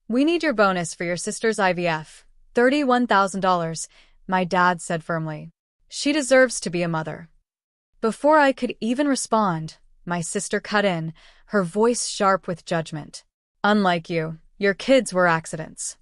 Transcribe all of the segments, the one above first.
"We need your bonus for your sister's IVF. $31,000, my dad said firmly. She deserves to be a mother. Before I could even respond, my sister cut in, her voice sharp with judgment. Unlike you, your kids were accidents.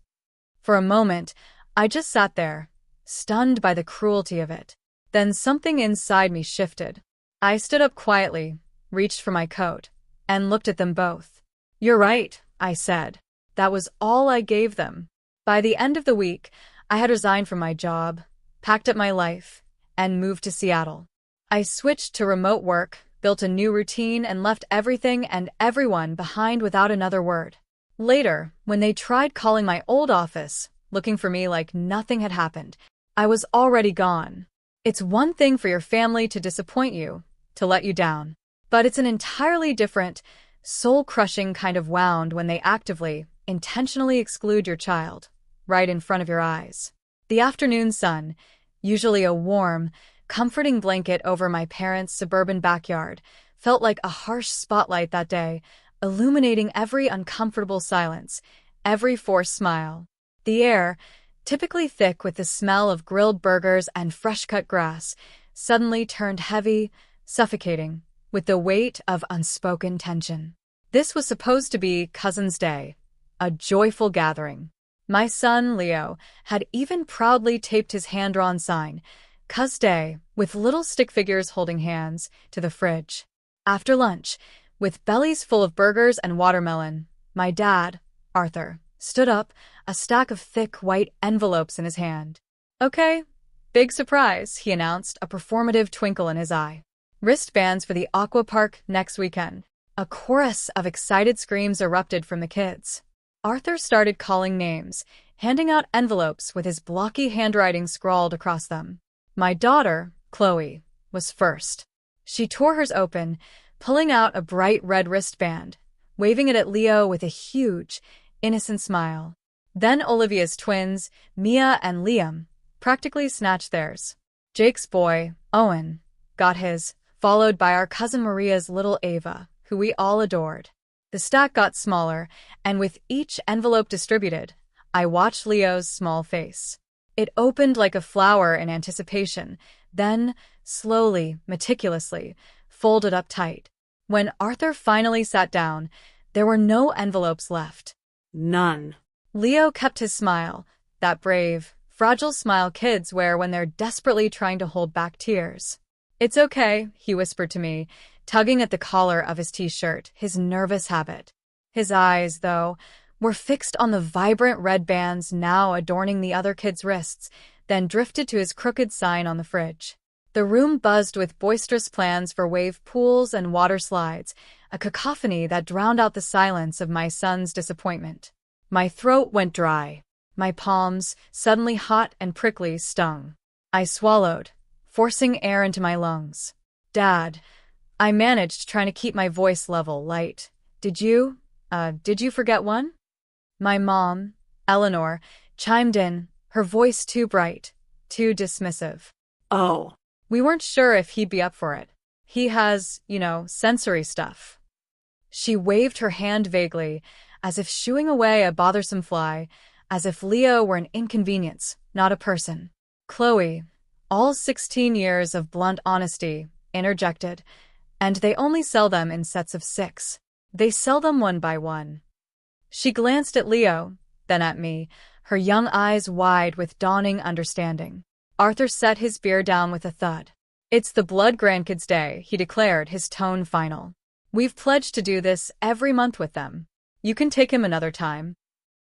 For a moment, I just sat there, stunned by the cruelty of it. Then something inside me shifted. I stood up quietly, reached for my coat, and looked at them both. You're right, I said. That was all I gave them. By the end of the week, I had resigned from my job, packed up my life, and moved to Seattle. I switched to remote work, built a new routine, and left everything and everyone behind without another word. Later, when they tried calling my old office, looking for me like nothing had happened, I was already gone. It's one thing for your family to disappoint you, to let you down, but it's an entirely different, soul-crushing kind of wound when they actively, intentionally exclude your child, right in front of your eyes. The afternoon sun, usually a warm, comforting blanket over my parents' suburban backyard, felt like a harsh spotlight that day, illuminating every uncomfortable silence, every forced smile. The air, typically thick with the smell of grilled burgers and fresh-cut grass, suddenly turned heavy, suffocating, with the weight of unspoken tension. This was supposed to be Cousin's Day, a joyful gathering. My son, Leo, had even proudly taped his hand-drawn sign, Cuz Day, with little stick figures holding hands, to the fridge. After lunch, with bellies full of burgers and watermelon, my dad, Arthur, stood up, a stack of thick white envelopes in his hand. Okay, big surprise, he announced, a performative twinkle in his eye. Wristbands for the aqua park next weekend. A chorus of excited screams erupted from the kids. Arthur started calling names, handing out envelopes with his blocky handwriting scrawled across them. My daughter, Chloe, was first. She tore hers open, pulling out a bright red wristband, waving it at Leo with a huge, innocent smile. Then Olivia's twins, Mia and Liam, practically snatched theirs. Jake's boy, Owen, got his, followed by our cousin Maria's little Ava, who we all adored. The stack got smaller, and with each envelope distributed, I watched Leo's small face. It opened like a flower in anticipation, then, slowly, meticulously, folded up tight. When Arthur finally sat down, there were no envelopes left. None. Leo kept his smile, that brave, fragile smile kids wear when they're desperately trying to hold back tears. It's okay, he whispered to me, tugging at the collar of his t-shirt, his nervous habit. His eyes, though, were fixed on the vibrant red bands now adorning the other kids' wrists, then drifted to his crooked sign on the fridge. The room buzzed with boisterous plans for wave pools and water slides, a cacophony that drowned out the silence of my son's disappointment. My throat went dry. My palms, suddenly hot and prickly, stung. I swallowed, forcing air into my lungs. Dad, I managed, trying to keep my voice level, light. Did you forget one? My mom, Eleanor, chimed in, her voice too bright, too dismissive. Oh. We weren't sure if he'd be up for it. He has, sensory stuff. She waved her hand vaguely, as if shooing away a bothersome fly, as if Leo were an inconvenience, not a person. Chloe, all 16 years of blunt honesty, interjected, and they only sell them in sets of 6. They sell them one by one. She glanced at Leo, then at me, her young eyes wide with dawning understanding. Arthur set his beer down with a thud. It's the Blood Grandkids Day, he declared, his tone final. We've pledged to do this every month with them. You can take him another time.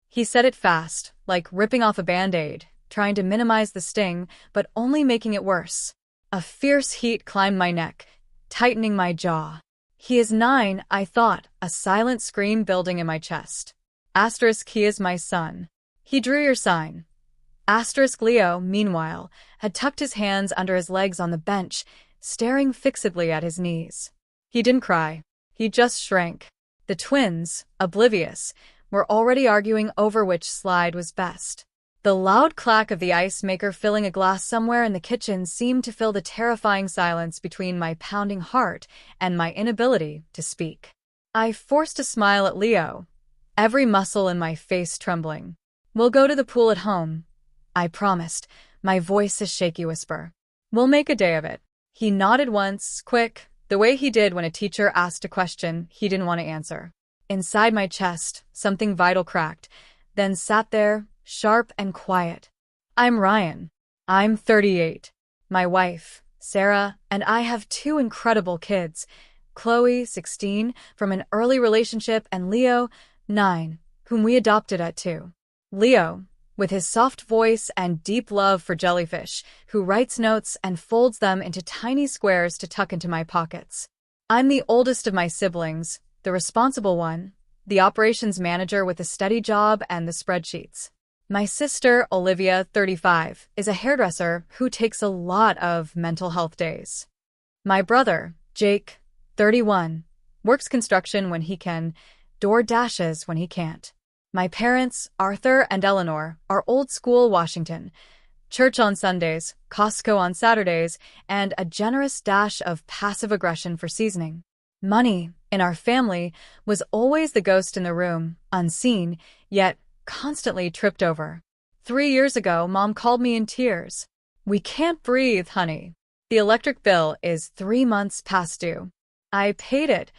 He said it fast, like ripping off a Band-Aid, trying to minimize the sting, but only making it worse. A fierce heat climbed my neck, tightening my jaw. He is 9, I thought, a silent scream building in my chest. He is my son. He drew your sign. Leo, meanwhile, had tucked his hands under his legs on the bench, staring fixedly at his knees. He didn't cry. He just shrank. The twins, oblivious, were already arguing over which slide was best. The loud clack of the ice maker filling a glass somewhere in the kitchen seemed to fill the terrifying silence between my pounding heart and my inability to speak. I forced a smile at Leo, every muscle in my face trembling. "We'll go to the pool at home," I promised, my voice a shaky whisper. "We'll make a day of it." He nodded once, quick, the way he did when a teacher asked a question he didn't want to answer. Inside my chest, something vital cracked, then sat there, sharp and quiet. "I'm Ryan. I'm 38. My wife, Sarah, and I have 2 incredible kids, Chloe, 16, from an early relationship, and Leo, 9, whom we adopted at 2. Leo, with his soft voice and deep love for jellyfish, who writes notes and folds them into tiny squares to tuck into my pockets. I'm the oldest of my siblings, the responsible one, the operations manager with a steady job and the spreadsheets. My sister, Olivia, 35, is a hairdresser who takes a lot of mental health days. My brother, Jake, 31, works construction when he can, door dashes when he can't. My parents, Arthur and Eleanor, are old school Washington. Church on Sundays, Costco on Saturdays, and a generous dash of passive aggression for seasoning. Money, in our family, was always the ghost in the room, unseen, yet constantly tripped over. 3 years ago, Mom called me in tears. "We can't breathe, honey. The electric bill is 3 months past due." I paid it,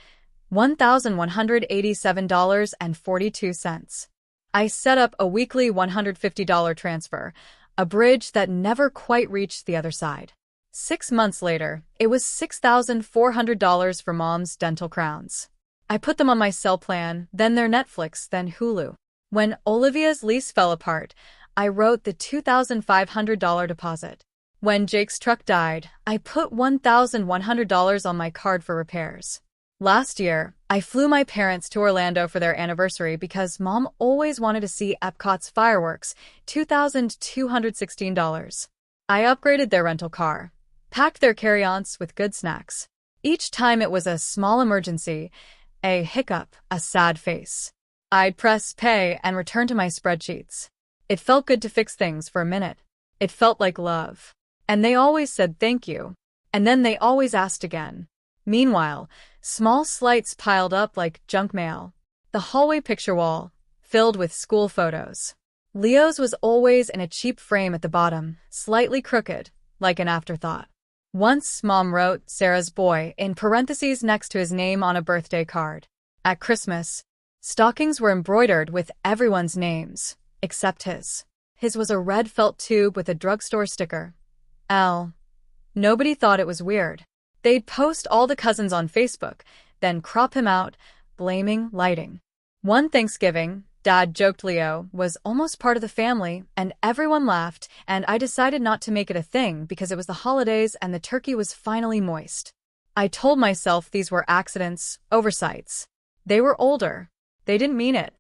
$1,187.42. I set up a weekly $150 transfer, a bridge that never quite reached the other side. 6 months later, it was $6,400 for Mom's dental crowns. I put them on my cell plan, then their Netflix, then Hulu. When Olivia's lease fell apart, I wrote the $2,500 deposit. When Jake's truck died, I put $1,100 on my card for repairs. Last year, I flew my parents to Orlando for their anniversary because Mom always wanted to see Epcot's fireworks, $2,216. I upgraded their rental car, packed their carry-ons with good snacks. Each time it was a small emergency, a hiccup, a sad face. I'd press pay and return to my spreadsheets. It felt good to fix things for a minute. It felt like love. And they always said thank you. And then they always asked again. Meanwhile, small slights piled up like junk mail. The hallway picture wall, filled with school photos. Leo's was always in a cheap frame at the bottom, slightly crooked, like an afterthought. Once, Mom wrote Sarah's boy in parentheses next to his name on a birthday card. At Christmas, stockings were embroidered with everyone's names, except his. His was a red felt tube with a drugstore sticker. L. Nobody thought it was weird. They'd post all the cousins on Facebook, then crop him out, blaming lighting. One Thanksgiving, Dad joked Leo was almost part of the family, and everyone laughed, and I decided not to make it a thing because it was the holidays and the turkey was finally moist. I told myself these were accidents, oversights. They were older. They didn't mean it.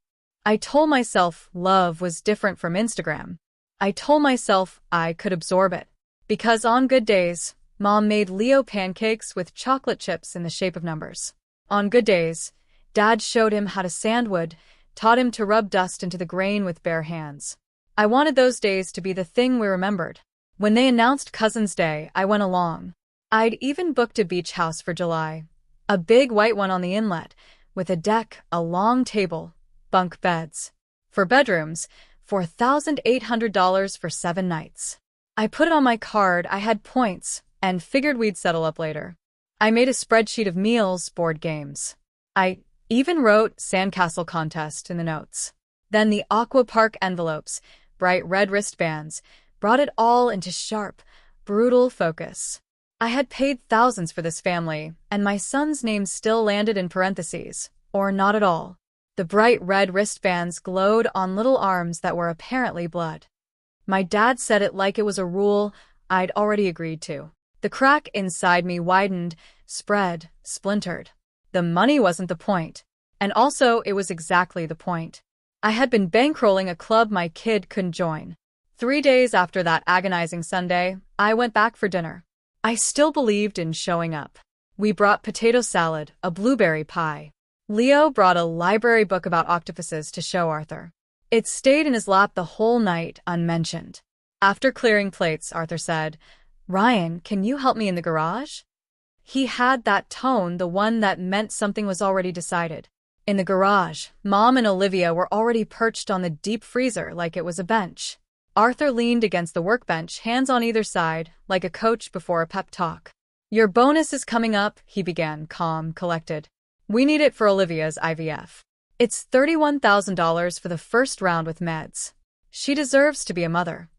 I told myself love was different from Instagram. I told myself I could absorb it. Because on good days, Mom made Leo pancakes with chocolate chips in the shape of numbers. On good days, Dad showed him how to sandwood, taught him to rub dust into the grain with bare hands. I wanted those days to be the thing we remembered. When they announced Cousin's Day, I went along. I'd even booked a beach house for July. A big white one on the inlet, with a deck, a long table, bunk beds. For bedrooms, $4,800 for 7 nights. I put it on my card, I had points, and figured we'd settle up later. I made a spreadsheet of meals, board games. I even wrote sandcastle contest in the notes. Then the aqua park envelopes, bright red wristbands, brought it all into sharp, brutal focus. I had paid thousands for this family, and my son's name still landed in parentheses, or not at all. The bright red wristbands glowed on little arms that were apparently blood. My dad said it like it was a rule I'd already agreed to. The crack inside me widened, spread, splintered. The money wasn't the point. And also, it was exactly the point. I had been bankrolling a club my kid couldn't join. 3 days after that agonizing Sunday, I went back for dinner. I still believed in showing up. We brought potato salad, a blueberry pie. Leo brought a library book about octopuses to show Arthur. It stayed in his lap the whole night, unmentioned. After clearing plates, Arthur said, "Ryan, can you help me in the garage?" He had that tone, the one that meant something was already decided. In the garage, Mom and Olivia were already perched on the deep freezer like it was a bench. Arthur leaned against the workbench, hands on either side, like a coach before a pep talk. "Your bonus is coming up," he began, calm, collected. "We need it for Olivia's IVF. It's $31,000 for the first round with meds. She deserves to be a mother."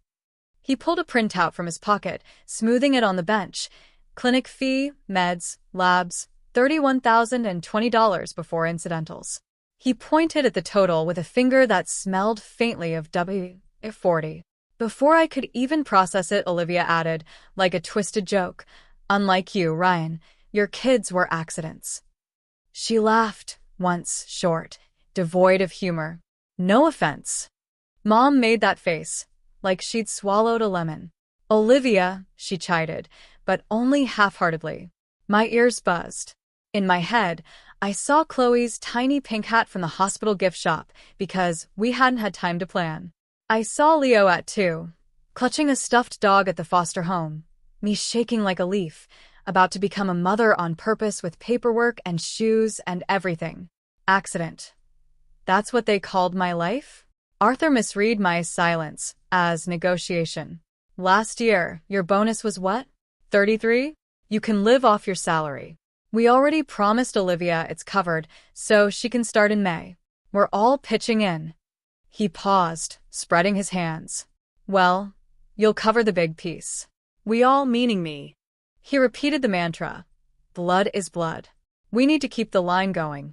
He pulled a printout from his pocket, smoothing it on the bench. Clinic fee, meds, labs, $31,020 before incidentals. He pointed at the total with a finger that smelled faintly of W-40. Before I could even process it, Olivia added, like a twisted joke, "Unlike you, Ryan, your kids were accidents." She laughed, once short, devoid of humor. "No offense." Mom made that face, like she'd swallowed a lemon. "Olivia," she chided, but only half-heartedly. My ears buzzed. In my head, I saw Chloe's tiny pink hat from the hospital gift shop because we hadn't had time to plan. I saw Leo at 2, clutching a stuffed dog at the foster home, me shaking like a leaf, about to become a mother on purpose with paperwork and shoes and everything. Accident. That's what they called my life? Arthur misread my silence as negotiation. "Last year, your bonus was what? 33? You can live off your salary. We already promised Olivia it's covered, so she can start in May. We're all pitching in." He paused, spreading his hands. "Well, you'll cover the big piece." "We all," meaning me. He repeated the mantra. "Blood is blood. We need to keep the line going."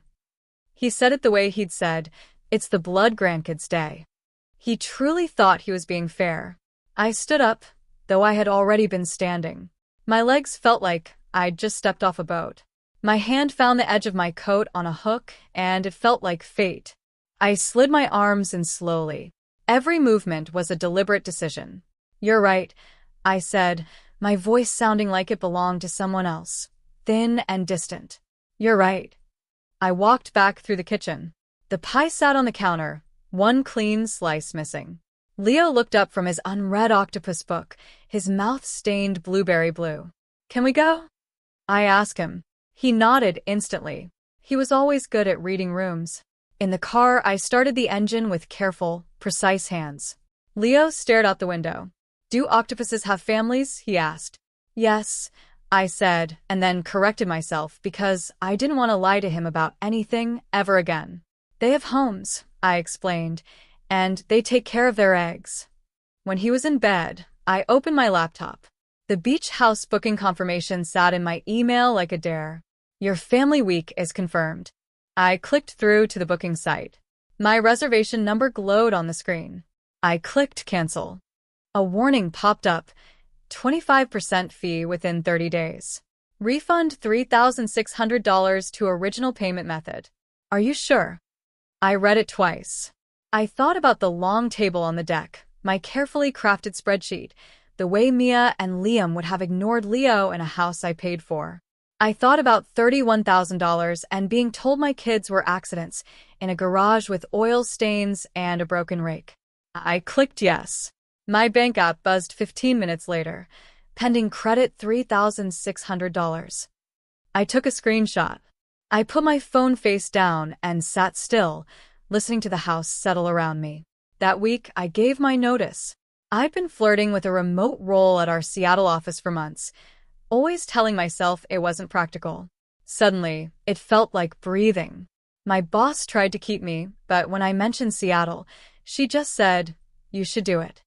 He said it the way he'd said, "It's the Blood Grandkids Day." He truly thought he was being fair. I stood up, though I had already been standing. My legs felt like I'd just stepped off a boat. My hand found the edge of my coat on a hook, and it felt like fate. I slid my arms in slowly. Every movement was a deliberate decision. "You're right," I said, my voice sounding like it belonged to someone else, thin and distant. "You're right." I walked back through the kitchen. The pie sat on the counter, one clean slice missing. Leo looked up from his unread octopus book, his mouth stained blueberry blue. "Can we go?" I asked him. He nodded instantly. He was always good at reading rooms. In the car, I started the engine with careful, precise hands. Leo stared out the window. "Do octopuses have families?" he asked. "Yes," I said, and then corrected myself because I didn't want to lie to him about anything ever again. "They have homes," I explained, "and they take care of their eggs." When he was in bed, I opened my laptop. The beach house booking confirmation sat in my email like a dare. "Your family week is confirmed." I clicked through to the booking site. My reservation number glowed on the screen. I clicked cancel. A warning popped up. 25% fee within 30 days. Refund $3,600 to original payment method. "Are you sure?" I read it twice. I thought about the long table on the deck, my carefully crafted spreadsheet, the way Mia and Liam would have ignored Leo in a house I paid for. I thought about $31,000 and being told my kids were accidents in a garage with oil stains and a broken rake. I clicked yes. My bank app buzzed 15 minutes later. Pending credit $3,600. I took a screenshot. I put my phone face down and sat still, listening to the house settle around me. That week, I gave my notice. I'd been flirting with a remote role at our Seattle office for months, always telling myself it wasn't practical. Suddenly, it felt like breathing. My boss tried to keep me, but when I mentioned Seattle, she just said, "You should do it."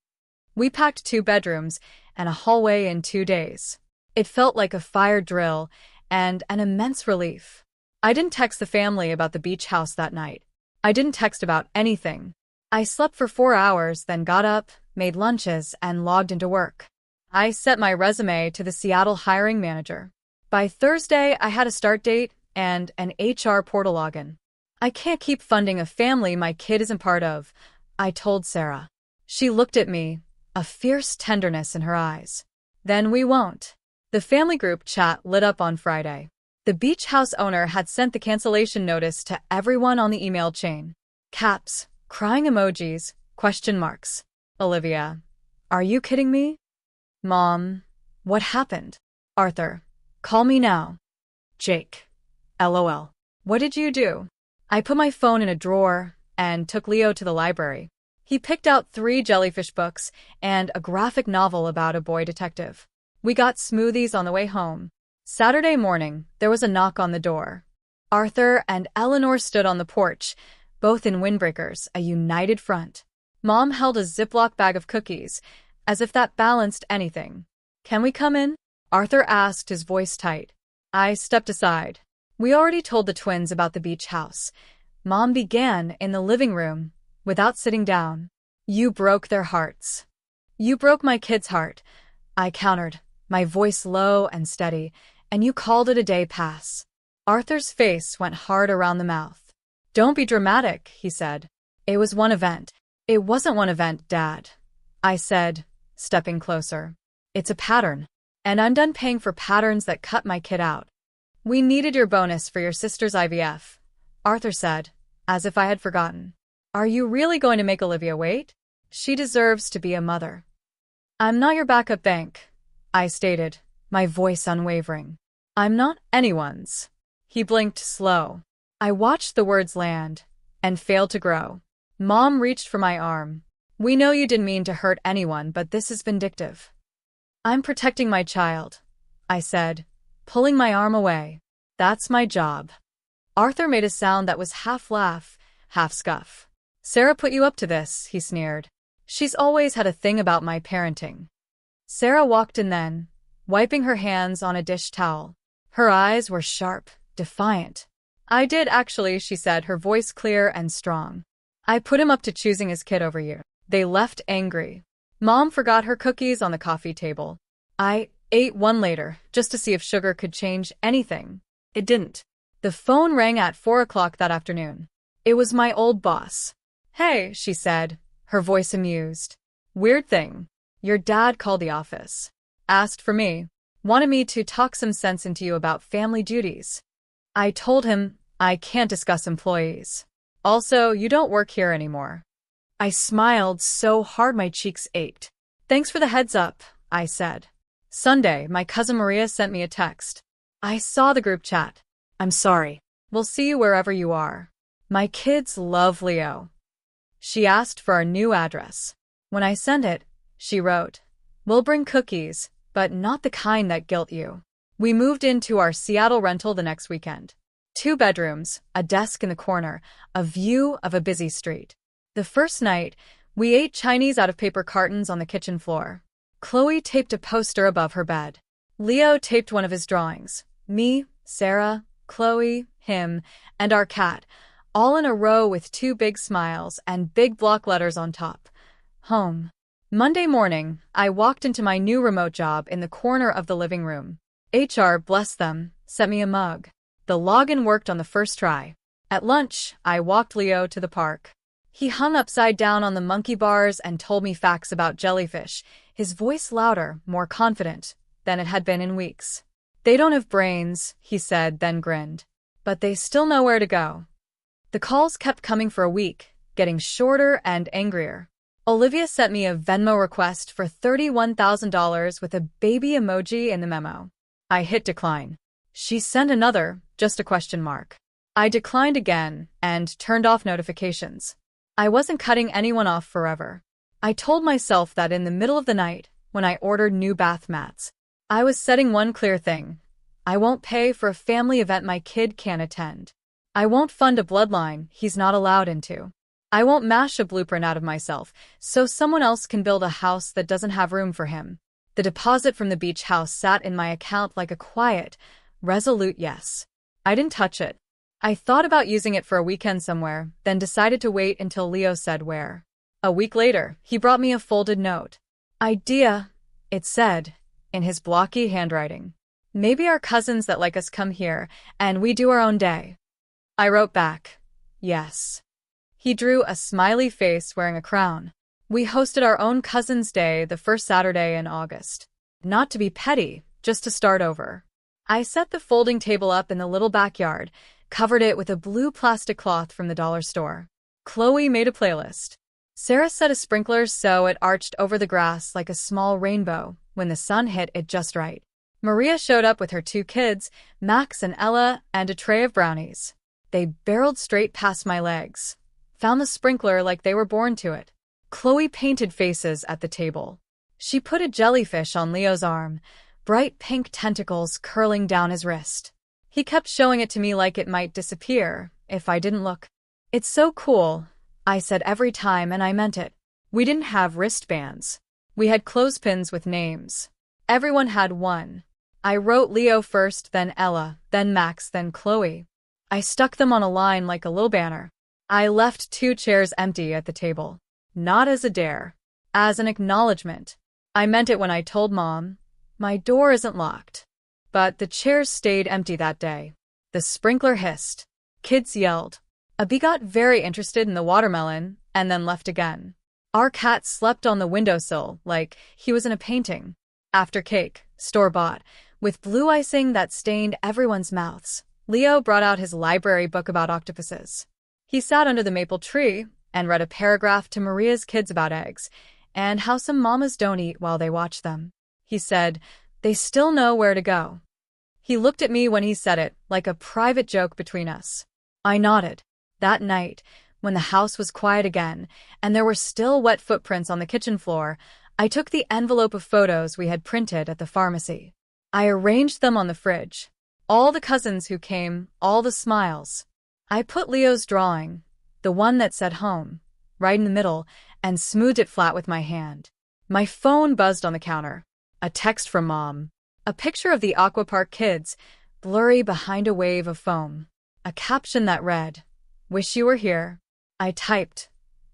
We packed 2 bedrooms and a hallway in 2 days. It felt like a fire drill and an immense relief. I didn't text the family about the beach house that night. I didn't text about anything. I slept for 4 hours, then got up, made lunches, and logged into work. I sent my resume to the Seattle hiring manager. By Thursday, I had a start date and an HR portal login. "I can't keep funding a family my kid isn't part of," I told Sarah. She looked at me, a fierce tenderness in her eyes. "Then we won't." The family group chat lit up on Friday. The beach house owner had sent the cancellation notice to everyone on the email chain. Caps, crying emojis, question marks. "Olivia, are you kidding me?" "Mom, what happened?" "Arthur, call me now." "Jake, LOL. What did you do?" I put my phone in a drawer and took Leo to the library. He picked out 3 jellyfish books and a graphic novel about a boy detective. We got smoothies on the way home. Saturday morning, there was a knock on the door. Arthur and Eleanor stood on the porch, both in windbreakers, a united front. Mom held a Ziploc bag of cookies, as if that balanced anything. "Can we come in?" Arthur asked, his voice tight. I stepped aside. We already told the twins about the beach house. Mom began in the living room, without sitting down. "You broke their hearts." "You broke my kid's heart," I countered, my voice low and steady, "and you called it a day pass." Arthur's face went hard around the mouth. "Don't be dramatic," he said. "It was one event." "It wasn't one event, Dad," I said, stepping closer. "It's a pattern. And I'm done paying for patterns that cut my kid out." "We needed your bonus for your sister's IVF," Arthur said, as if I had forgotten. "Are you really going to make Olivia wait? She deserves to be a mother." "I'm not your backup bank," I stated, my voice unwavering. "I'm not anyone's." He blinked slow. I watched the words land, and failed to grow. Mom reached for my arm. "We know you didn't mean to hurt anyone, but this is vindictive." "I'm protecting my child," I said, pulling my arm away. "That's my job." Arthur made a sound that was half laugh, half scuff. "Sarah put you up to this," he sneered. "She's always had a thing about my parenting." Sarah walked in then, wiping her hands on a dish towel. Her eyes were sharp, defiant. "I did actually," she said, her voice clear and strong. "I put him up to choosing his kid over you." They left angry. Mom forgot her cookies on the coffee table. I ate one later, just to see if sugar could change anything. It didn't. The phone rang at 4 o'clock that afternoon. It was my old boss. "Hey," she said, her voice amused. "Weird thing. Your dad called the office. Asked for me. Wanted me to talk some sense into you about family duties." I told him I can't discuss employees. Also, you don't work here anymore. I smiled so hard my cheeks ached. "Thanks for the heads up," I said. Sunday, my cousin Maria sent me a text. I saw the group chat. "I'm sorry. We'll see you wherever you are. My kids love Leo." She asked for our new address. When I sent it, she wrote, "We'll bring cookies, but not the kind that guilt you." We moved into our Seattle rental the next weekend. 2 bedrooms, a desk in the corner, a view of a busy street. The first night, we ate Chinese out of paper cartons on the kitchen floor. Chloe taped a poster above her bed. Leo taped one of his drawings. Me, Sarah, Chloe, him, and our cat, all in a row with 2 big smiles and big block letters on top. Home. Monday morning, I walked into my new remote job in the corner of the living room. HR, bless them, sent me a mug. The login worked on the first try. At lunch, I walked Leo to the park. He hung upside down on the monkey bars and told me facts about jellyfish, his voice louder, more confident than it had been in weeks. "They don't have brains," he said, then grinned. "But they still know where to go." The calls kept coming for a week, getting shorter and angrier. Olivia sent me a Venmo request for $31,000 with a baby emoji in the memo. I hit decline. She sent another, just a question mark. I declined again and turned off notifications. I wasn't cutting anyone off forever. I told myself that in the middle of the night, when I ordered new bath mats, I was setting one clear thing. I won't pay for a family event my kid can't attend. I won't fund a bloodline he's not allowed into. I won't mash a blueprint out of myself so someone else can build a house that doesn't have room for him. The deposit from the beach house sat in my account like a quiet, resolute yes. I didn't touch it. I thought about using it for a weekend somewhere, then decided to wait until Leo said where. A week later, he brought me a folded note. "Idea," it said, in his blocky handwriting. "Maybe our cousins that like us come here, and we do our own day." I wrote back, "Yes." He drew a smiley face wearing a crown. We hosted our own Cousin's Day the first Saturday in August. Not to be petty, just to start over. I set the folding table up in the little backyard, covered it with a blue plastic cloth from the dollar store. Chloe made a playlist. Sarah set a sprinkler so it arched over the grass like a small rainbow when the sun hit it just right. Maria showed up with her 2 kids, Max and Ella, and a tray of brownies. They barreled straight past my legs. Found the sprinkler like they were born to it. Chloe painted faces at the table. She put a jellyfish on Leo's arm, bright pink tentacles curling down his wrist. He kept showing it to me like it might disappear if I didn't look. "It's so cool," I said every time, and I meant it. We didn't have wristbands. We had clothespins with names. Everyone had one. I wrote Leo first, then Ella, then Max, then Chloe. I stuck them on a line like a little banner. I left 2 chairs empty at the table. Not as a dare. As an acknowledgement. I meant it when I told Mom, "My door isn't locked." But the chairs stayed empty that day. The sprinkler hissed. Kids yelled. Abby got very interested in the watermelon and then left again. Our cat slept on the windowsill like he was in a painting. After cake, store-bought, with blue icing that stained everyone's mouths, Leo brought out his library book about octopuses. He sat under the maple tree and read a paragraph to Maria's kids about eggs and how some mamas don't eat while they watch them. He said, "They still know where to go." He looked at me when he said it, like a private joke between us. I nodded. That night, when the house was quiet again and there were still wet footprints on the kitchen floor, I took the envelope of photos we had printed at the pharmacy. I arranged them on the fridge. All the cousins who came, all the smiles. I put Leo's drawing, the one that said home, right in the middle, and smoothed it flat with my hand. My phone buzzed on the counter. A text from Mom. A picture of the Aquapark kids, blurry behind a wave of foam. A caption that read, "Wish you were here." I typed,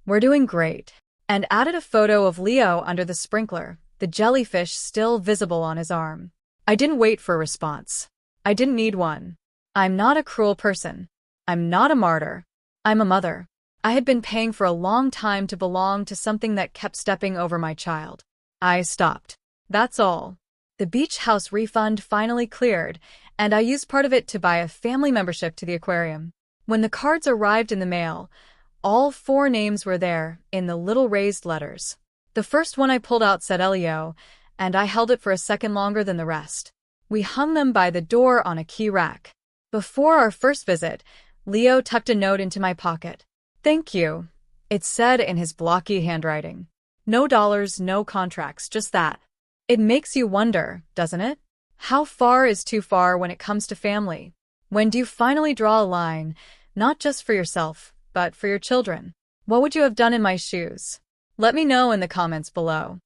"We're doing great," and added a photo of Leo under the sprinkler, the jellyfish still visible on his arm. I didn't wait for a response. I didn't need one. I'm not a cruel person. I'm not a martyr. I'm a mother. I had been paying for a long time to belong to something that kept stepping over my child. I stopped. That's all. The beach house refund finally cleared, and I used part of it to buy a family membership to the aquarium. When the cards arrived in the mail, all 4 names were there in the little raised letters. The first one I pulled out said Elio, and I held it for a second longer than the rest. We hung them by the door on a key rack. Before our first visit, Leo tucked a note into my pocket. "Thank you," it said in his blocky handwriting. No dollars, no contracts, just that. It makes you wonder, doesn't it? How far is too far when it comes to family? When do you finally draw a line, not just for yourself, but for your children? What would you have done in my shoes? Let me know in the comments below.